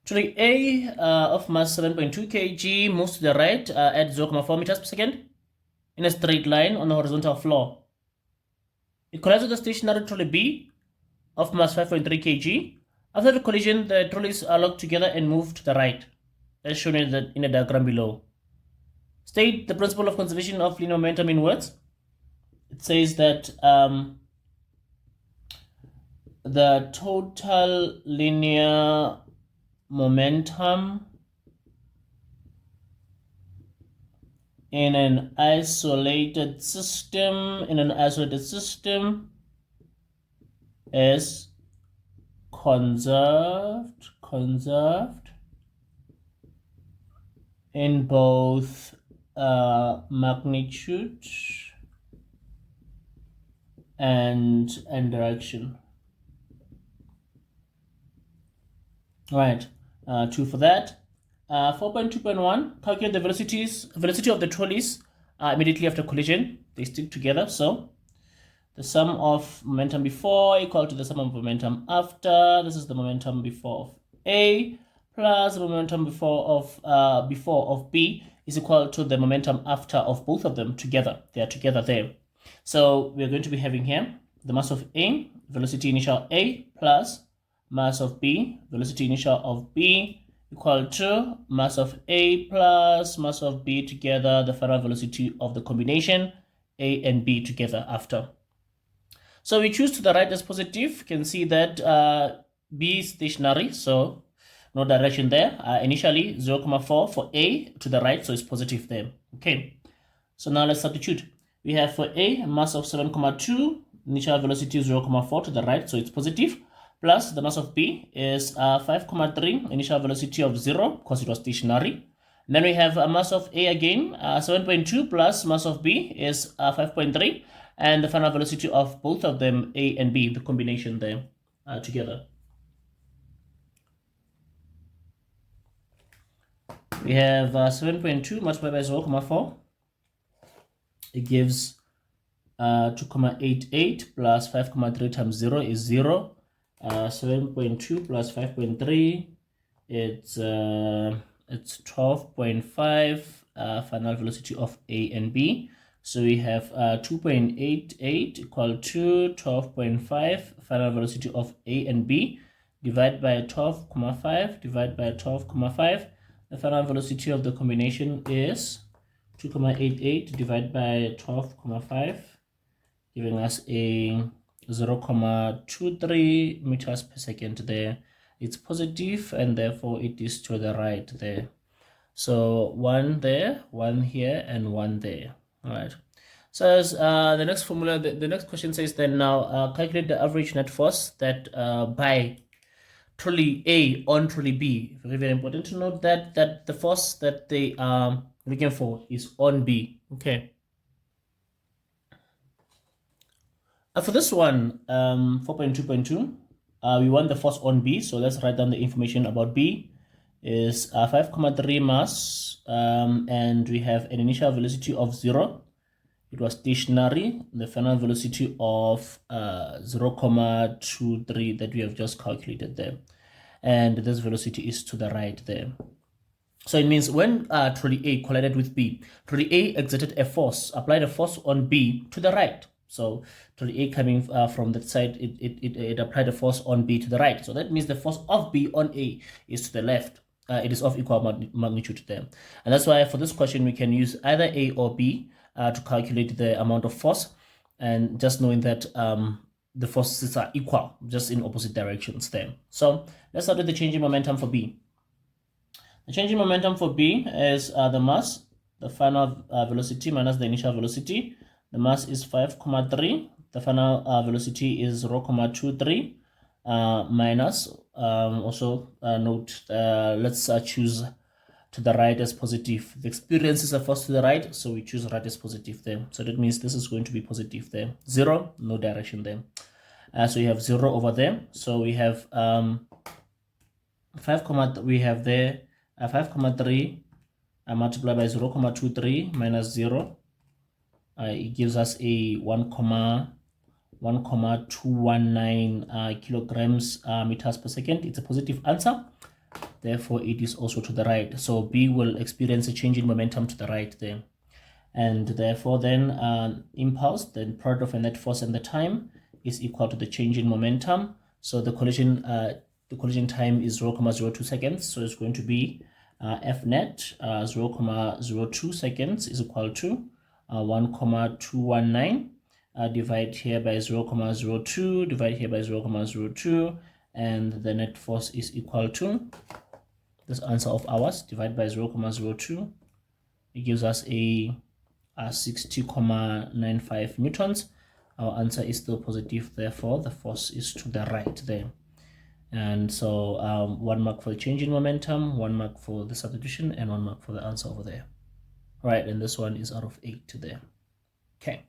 Trolley A of mass 7.2 kg moves to the right at 0.4 meters per second in a straight line on the horizontal floor. It collides with the stationary trolley B of mass 5.3 kg. After the collision, the trolleys are locked together and move to the right, as shown in the diagram below. State the principle of conservation of linear momentum in words. It says that the total linear momentum in an isolated system is conserved in both magnitude and direction. Right, 2 for that. 4.2.1, calculate the velocity of the trolleys immediately after collision. They stick together, so the sum of momentum before equal to the sum of momentum after. This is the momentum before of A plus the momentum before of B is equal to the momentum after of both of them together. They are together there. So we're going to be having here the mass of A, velocity initial A, plus mass of B, velocity initial of B, equal to mass of A plus mass of B together, the final velocity of the combination A and B together after. So we choose to the right as positive. You can see that B is stationary, so no direction there. Initially 0.4 for A to the right, so it's positive there. Okay, so now let's substitute. We have for A a mass of 7.2, initial velocity 0.4 to the right, so it's positive, plus the mass of B is 5.3, initial velocity of 0 because it was stationary. And then we have a mass of A again, 7.2 plus mass of B is 5.3, and the final velocity of both of them, A and B, the combination there together. We have 7.2 multiplied by 0.4. It gives 2.88 plus 5.3 times 0 is 0. 7.2 plus 5.3, it's 12.5, final velocity of A and B. So we have 2.88 equal to 12.5, final velocity of A and B, divided by 12.5, divided by 12.5. The final velocity of the combination is 2.88 divided by 12.5, giving us a 0.23 meters per second there. It's positive, and therefore it is to the right there. So 1 there, 1 here, and 1 there. All right. So as the next formula, the next question says then now calculate the average net force that by trolley A on trolley B. Very, very important to note that the force that they are looking for is on B. Okay. For this one, 4.2.2, we want the force on B. So let's write down the information about B. Is 5.3 mass, and we have an initial velocity of 0. It was stationary. The final velocity of 0.23 that we have just calculated there. And this velocity is to the right there. So it means when trolley A collided with B, trolley A exerted a force, applied a force on B to the right. So trolley A coming from that side, it applied a force on B to the right. So that means the force of B on A is to the left. It is of equal magnitude there. And that's why for this question, we can use either A or B to calculate the amount of force. And just knowing that the forces are equal, just in opposite directions there. So let's start with the changing momentum for B. The changing momentum for B is the mass, the final velocity minus the initial velocity. The mass is 5.3. The final velocity is 0.23 minus. Also note, let's choose to the right as positive. The experience is a force to the right, so we choose right as positive there. So that means this is going to be positive there. 0, no direction there. So you have 0 over there. So we have 5, we have there 5.3 multiplied by 0.23 minus 0. It gives us a 1.219 kilograms meters per second. It's a positive answer. therefore it is also to the right. So B will experience a change in momentum to the right there. And therefore then impulse, the product of a net force and the time, is equal to the change in momentum. So the collision time is 0.02 seconds. So it's going to be F net 0.02 seconds is equal to 1,219. Divide here by 0.02, divide here by 0.02, and the net force is equal to this answer of ours, divided by 0.02. It gives us a 60.95 newtons. Our answer is still positive, therefore the force is to the right there. And so 1 mark for the change in momentum, 1 mark for the substitution, and 1 mark for the answer over there. Right, and this one is out of 8 there. Okay.